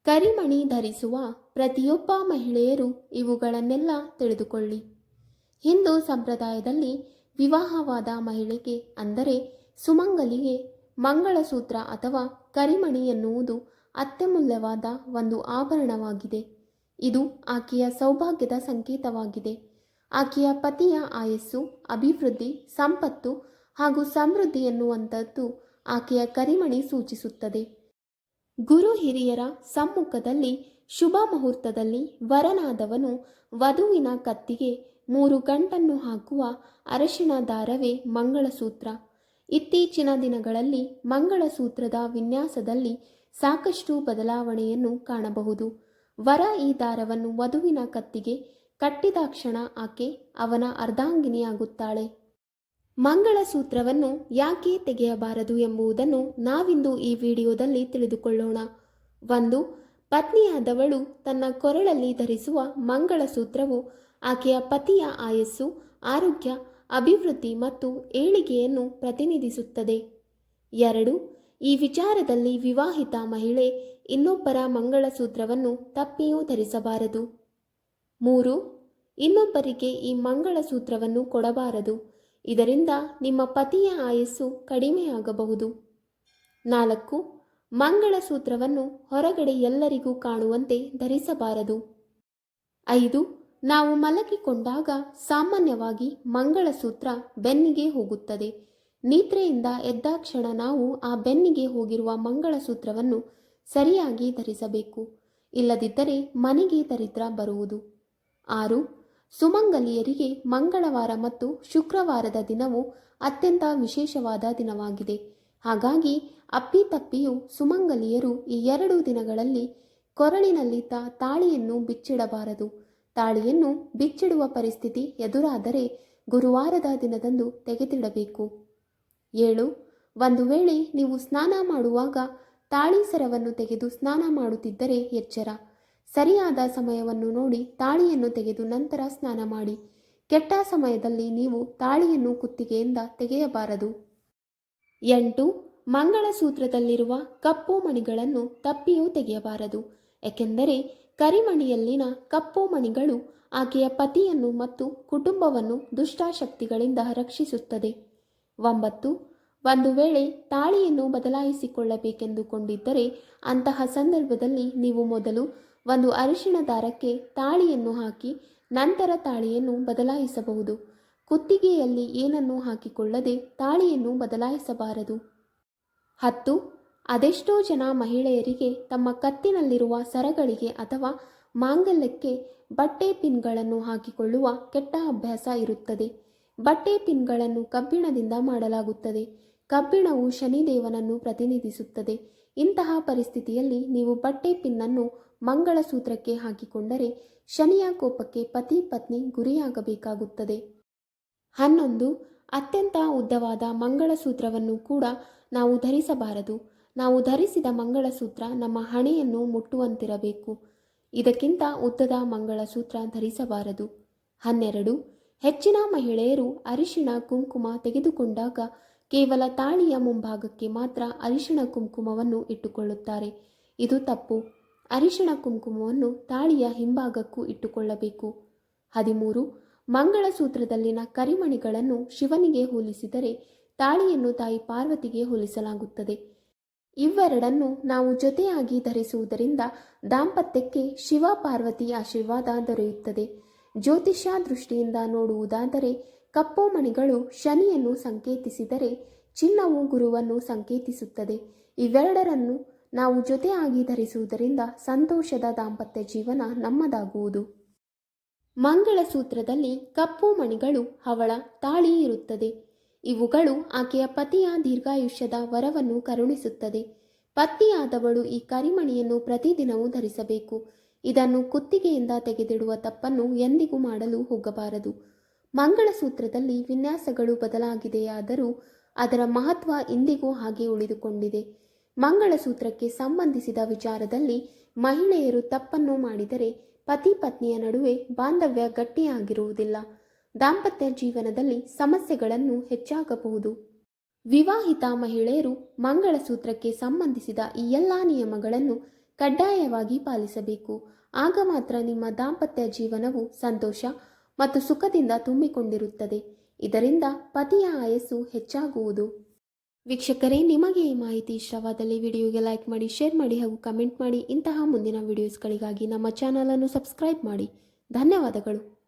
ಕರಿಮಣಿ ಧರಿಸುವ ಪ್ರತಿಯೊಬ್ಬ ಮಹಿಳೆಯರು ಇವುಗಳನ್ನೆಲ್ಲ ತಿಳಿದುಕೊಳ್ಳಿ. ಹಿಂದೂ ಸಂಪ್ರದಾಯದಲ್ಲಿ ವಿವಾಹವಾದ ಮಹಿಳೆಗೆ ಅಂದರೆ ಸುಮಂಗಲಿಗೆ ಮಂಗಳಸೂತ್ರ ಅಥವಾ ಕರಿಮಣಿ ಎನ್ನುವುದು ಅತ್ಯಮೂಲ್ಯವಾದ ಒಂದು ಆಭರಣವಾಗಿದೆ. ಇದು ಆಕೆಯ ಸೌಭಾಗ್ಯದ ಸಂಕೇತವಾಗಿದೆ. ಆಕೆಯ ಪತಿಯ ಆಯಸ್ಸು, ಅಭಿವೃದ್ಧಿ, ಸಂಪತ್ತು ಹಾಗೂ ಸಮೃದ್ಧಿ ಎನ್ನುವಂಥದ್ದು ಆಕೆಯ ಕರಿಮಣಿ ಸೂಚಿಸುತ್ತದೆ. ಗುರು ಹಿರಿಯರ ಸಮ್ಮುಖದಲ್ಲಿ ಶುಭ ಮುಹೂರ್ತದಲ್ಲಿ ವರನಾದವನು ವಧುವಿನ ಕತ್ತಿಗೆ 3 ಗಂಟನ್ನು ಹಾಕುವ ಅರಶಿಣ ದಾರವೇ ಮಂಗಳಸೂತ್ರ. ಇತ್ತೀಚಿನ ದಿನಗಳಲ್ಲಿ ಮಂಗಳಸೂತ್ರದ ವಿನ್ಯಾಸದಲ್ಲಿ ಸಾಕಷ್ಟು ಬದಲಾವಣೆಯನ್ನು ಕಾಣಬಹುದು. ವರ ಈ ದಾರವನ್ನು ವಧುವಿನ ಕತ್ತಿಗೆ ಕಟ್ಟಿದಾಕ್ಷಣ ಆಕೆ ಅವನ ಅರ್ಧಾಂಗಿನಿಯಾಗುತ್ತಾಳೆ. ಮಂಗಳಸೂತ್ರವನ್ನು ಯಾಕೆ ತೆಗೆಯಬಾರದು ಎಂಬುದನ್ನು ನಾವಿಂದು ಈ ವಿಡಿಯೋದಲ್ಲಿ ತಿಳಿದುಕೊಳ್ಳೋಣ. 1. ಪತ್ನಿಯಾದವಳು ತನ್ನ ಕೊರಳಲ್ಲಿ ಧರಿಸುವ ಮಂಗಳಸೂತ್ರವು ಆಕೆಯ ಪತಿಯ ಆಯಸ್ಸು, ಆರೋಗ್ಯ, ಅಭಿವೃದ್ಧಿ ಮತ್ತು ಏಳಿಗೆಯನ್ನು ಪ್ರತಿನಿಧಿಸುತ್ತದೆ. 2. ಈ ವಿಚಾರದಲ್ಲಿ ವಿವಾಹಿತ ಮಹಿಳೆ ಇನ್ನೊಬ್ಬರ ಮಂಗಳಸೂತ್ರವನ್ನು ತಪ್ಪಿಯೂ ಧರಿಸಬಾರದು. 3. ಇನ್ನೊಬ್ಬರಿಗೆ ಈ ಮಂಗಳಸೂತ್ರವನ್ನು ಕೊಡಬಾರದು. ಇದರಿಂದ ನಿಮ್ಮ ಪತಿಯ ಆಯಸ್ಸು ಕಡಿಮೆಯಾಗಬಹುದು. 4. ಮಂಗಳಸೂತ್ರವನ್ನು ಹೊರಗಡೆ ಎಲ್ಲರಿಗೂ ಕಾಣುವಂತೆ ಧರಿಸಬಾರದು. 5. ನಾವು ಮಲಗಿಕೊಂಡಾಗ ಸಾಮಾನ್ಯವಾಗಿ ಮಂಗಳಸೂತ್ರ ಬೆನ್ನಿಗೆ ಹೋಗುತ್ತದೆ. ನಿದ್ರೆಯಿಂದ ಎದ್ದಾಕ್ಷಣ ನಾವು ಆ ಬೆನ್ನಿಗೆ ಹೋಗಿರುವ ಮಂಗಳಸೂತ್ರವನ್ನು ಸರಿಯಾಗಿ ಧರಿಸಬೇಕು. ಇಲ್ಲದಿದ್ದರೆ ಮನೆಗೆ ದರಿದ್ರ ಬರುವುದು. 6. ಸುಮಂಗಲಿಯರಿಗೆ ಮಂಗಳವಾರ ಮತ್ತು ಶುಕ್ರವಾರದ ದಿನವು ಅತ್ಯಂತ ವಿಶೇಷವಾದ ದಿನವಾಗಿದೆ. ಹಾಗಾಗಿ ಅಪ್ಪಿತಪ್ಪಿಯೂ ಸುಮಂಗಲಿಯರು ಈ 2 ದಿನಗಳಲ್ಲಿ ಕೊರಳಿನಲ್ಲಿದ್ದ ತಾಳಿಯನ್ನು ಬಿಚ್ಚಿಡಬಾರದು. ತಾಳಿಯನ್ನು ಬಿಚ್ಚಿಡುವ ಪರಿಸ್ಥಿತಿ ಎದುರಾದರೆ ಗುರುವಾರದ ದಿನದಂದು ತೆಗೆದಿಡಬೇಕು. 7. ಒಂದು ವೇಳೆ ನೀವು ಸ್ನಾನ ಮಾಡುವಾಗ ತಾಳಿ ಸರವನ್ನು ತೆಗೆದು ಸ್ನಾನ ಮಾಡುತ್ತಿದ್ದರೆ ಎಚ್ಚರ. ಸರಿಯಾದ ಸಮಯವನ್ನು ನೋಡಿ ತಾಳಿಯನ್ನು ತೆಗೆದು ನಂತರ ಸ್ನಾನ ಮಾಡಿ. ಕೆಟ್ಟ ಸಮಯದಲ್ಲಿ ನೀವು ತಾಳಿಯನ್ನು ಕುತ್ತಿಗೆಯಿಂದ ತೆಗೆಯಬಾರದು. 8. ಮಂಗಳಸೂತ್ರದಲ್ಲಿರುವ ಕಪ್ಪು ಮಣಿಗಳನ್ನು ತಪ್ಪಿಯೂ ತೆಗೆಯಬಾರದು. ಏಕೆಂದರೆ ಕರಿಮಣಿಯಲ್ಲಿನ ಕಪ್ಪು ಮಣಿಗಳು ಆಕೆಯ ಪತಿಯನ್ನು ಮತ್ತು ಕುಟುಂಬವನ್ನು ದುಷ್ಟಶಕ್ತಿಗಳಿಂದ ರಕ್ಷಿಸುತ್ತದೆ. 9. ಒಂದು ವೇಳೆ ತಾಳಿಯನ್ನು ಬದಲಾಯಿಸಿಕೊಳ್ಳಬೇಕೆಂದುಕೊಂಡಿದ್ದರೆ ಅಂತಹ ಸಂದರ್ಭದಲ್ಲಿ ನೀವು ಮೊದಲು ಒಂದು ಅರಿಶಿಣ ದಾರಕ್ಕೆ ತಾಳಿಯನ್ನು ಹಾಕಿ ನಂತರ ತಾಳಿಯನ್ನು ಬದಲಾಯಿಸಬಹುದು. ಕುತ್ತಿಗೆಯಲ್ಲಿ ಏನನ್ನೂ ಹಾಕಿಕೊಳ್ಳದೆ ತಾಳಿಯನ್ನು ಬದಲಾಯಿಸಬಾರದು. 10. ಅದೆಷ್ಟೋ ಜನ ಮಹಿಳೆಯರಿಗೆ ತಮ್ಮ ಕತ್ತಿನಲ್ಲಿರುವ ಸರಗಳಿಗೆ ಅಥವಾ ಮಾಂಗಲ್ಯಕ್ಕೆ ಬಟ್ಟೆ ಪಿನ್ಗಳನ್ನು ಹಾಕಿಕೊಳ್ಳುವ ಕೆಟ್ಟ ಅಭ್ಯಾಸ ಇರುತ್ತದೆ. ಬಟ್ಟೆ ಪಿನ್ಗಳನ್ನು ಕಬ್ಬಿಣದಿಂದ ಮಾಡಲಾಗುತ್ತದೆ. ಕಬ್ಬಿಣವು ಶನಿದೇವನನ್ನು ಪ್ರತಿನಿಧಿಸುತ್ತದೆ. ಇಂತಹ ಪರಿಸ್ಥಿತಿಯಲ್ಲಿ ನೀವು ಬಟ್ಟೆ ಪಿನ್ನನ್ನು ಮಂಗಳಸೂತ್ರಕ್ಕೆ ಹಾಕಿಕೊಂಡರೆ ಶನಿಯ ಕೋಪಕ್ಕೆ ಪತಿ ಪತ್ನಿ ಗುರಿಯಾಗಬೇಕಾಗುತ್ತದೆ. 11. ಅತ್ಯಂತ ಉದ್ದವಾದ ಮಂಗಳಸೂತ್ರವನ್ನು ಕೂಡ ನಾವು ಧರಿಸಬಾರದು. ನಾವು ಧರಿಸಿದ ಮಂಗಳಸೂತ್ರ ನಮ್ಮ ಹಣೆಯನ್ನು ಮುಟ್ಟುವಂತಿರಬೇಕು. ಇದಕ್ಕಿಂತ ಉದ್ದದ ಮಂಗಳಸೂತ್ರ ಧರಿಸಬಾರದು. 12. ಹೆಚ್ಚಿನ ಮಹಿಳೆಯರು ಅರಿಶಿಣ ಕುಂಕುಮ ತೆಗೆದುಕೊಂಡಾಗ ಕೇವಲ ತಾಳಿಯ ಮುಂಭಾಗಕ್ಕೆ ಮಾತ್ರ ಅರಿಶಿಣ ಕುಂಕುಮವನ್ನು ಇಟ್ಟುಕೊಳ್ಳುತ್ತಾರೆ. ಇದು ತಪ್ಪು. ಅರಿಶಿಣ ಕುಂಕುಮವನ್ನು ತಾಳಿಯ ಹಿಂಭಾಗಕ್ಕೂ ಇಟ್ಟುಕೊಳ್ಳಬೇಕು. 13. ಮಂಗಳಸೂತ್ರದಲ್ಲಿನ ಕರಿಮಣಿಗಳನ್ನು ಶಿವನಿಗೆ ಹೋಲಿಸಿದರೆ ತಾಳಿಯನ್ನು ತಾಯಿ ಪಾರ್ವತಿಗೆ ಹೋಲಿಸಲಾಗುತ್ತದೆ. ಇವೆರಡನ್ನು ನಾವು ಜೊತೆಯಾಗಿ ಧರಿಸುವುದರಿಂದ ದಾಂಪತ್ಯಕ್ಕೆ ಶಿವ ಪಾರ್ವತಿ ಆಶೀರ್ವಾದ ದೊರೆಯುತ್ತದೆ. ಜ್ಯೋತಿಷ್ಯ ದೃಷ್ಟಿಯಿಂದ ನೋಡುವುದಾದರೆ ಕಪ್ಪು ಮಣಿಗಳು ಶನಿಯನ್ನು ಸಂಕೇತಿಸಿದರೆ ಚಿನ್ನವು ಗುರುವನ್ನು ಸಂಕೇತಿಸುತ್ತದೆ. ಇವೆರಡರನ್ನು ನಾವು ಜೊತೆಯಾಗಿ ಧರಿಸುವುದರಿಂದ ಸಂತೋಷದ ದಾಂಪತ್ಯ ಜೀವನ ನಮ್ಮದಾಗುವುದು. ಮಂಗಳಸೂತ್ರದಲ್ಲಿ ಕಪ್ಪು ಮಣಿಗಳು ಹವಳ, ತಾಳಿ ಇರುತ್ತದೆ. ಇವುಗಳು ಆಕೆಯ ಪತಿಯ ದೀರ್ಘಾಯುಷ್ಯದ ವರವನ್ನು ಕರುಣಿಸುತ್ತದೆ. ಪತ್ನಿಯಾದವಳು ಈ ಕರಿಮಣಿಯನ್ನು ಪ್ರತಿದಿನವೂ ಧರಿಸಬೇಕು. ಇದನ್ನು ಕುತ್ತಿಗೆಯಿಂದ ತೆಗೆದಿಡುವ ತಪ್ಪನ್ನು ಎಂದಿಗೂ ಮಾಡಲು ಹೋಗಬಾರದು. ಮಂಗಳಸೂತ್ರದಲ್ಲಿ ವಿನ್ಯಾಸಗಳು ಬದಲಾಗಿದೆಯಾದರೂ ಅದರ ಮಹತ್ವ ಇಂದಿಗೂ ಹಾಗೆ ಉಳಿದುಕೊಂಡಿದೆ. ಮಂಗಳಸೂತ್ರಕ್ಕೆ ಸಂಬಂಧಿಸಿದ ವಿಚಾರದಲ್ಲಿ ಮಹಿಳೆಯರು ತಪ್ಪನ್ನು ಮಾಡಿದರೆ ಪತಿ ಪತ್ನಿಯ ನಡುವೆ ಬಾಂಧವ್ಯ ಗಟ್ಟಿಯಾಗಿರುವುದಿಲ್ಲ. ದಾಂಪತ್ಯ ಜೀವನದಲ್ಲಿ ಸಮಸ್ಯೆಗಳನ್ನು ಹೆಚ್ಚಾಗಬಹುದು. ವಿವಾಹಿತ ಮಹಿಳೆಯರು ಮಂಗಳಸೂತ್ರಕ್ಕೆ ಸಂಬಂಧಿಸಿದ ಈ ಎಲ್ಲ ನಿಯಮಗಳನ್ನು ಕಡ್ಡಾಯವಾಗಿ ಪಾಲಿಸಬೇಕು. ಆಗ ಮಾತ್ರ ನಿಮ್ಮ ದಾಂಪತ್ಯ ಜೀವನವು ಸಂತೋಷ ಮತ್ತು ಸುಖದಿಂದ ತುಂಬಿಕೊಂಡಿರುತ್ತದೆ. ಇದರಿಂದ ಪತಿಯ ಆಯಸ್ಸು ಹೆಚ್ಚಾಗುವುದು. ವೀಕ್ಷಕರೇ, ನಿಮಗೆ ಈ ಮಾಹಿತಿ ಇಷ್ಟವಾದಲ್ಲಿ ವಿಡಿಯೋಗೆ ಲೈಕ್ ಮಾಡಿ, ಶೇರ್ ಮಾಡಿ ಹಾಗೂ ಕಮೆಂಟ್ ಮಾಡಿ. ಇಂತಹ ಮುಂದಿನ ವಿಡಿಯೋಸ್ಗಳಿಗಾಗಿ ನಮ್ಮ ಚಾನಲನ್ನು ಸಬ್ಸ್ಕ್ರೈಬ್ ಮಾಡಿ. ಧನ್ಯವಾದಗಳು.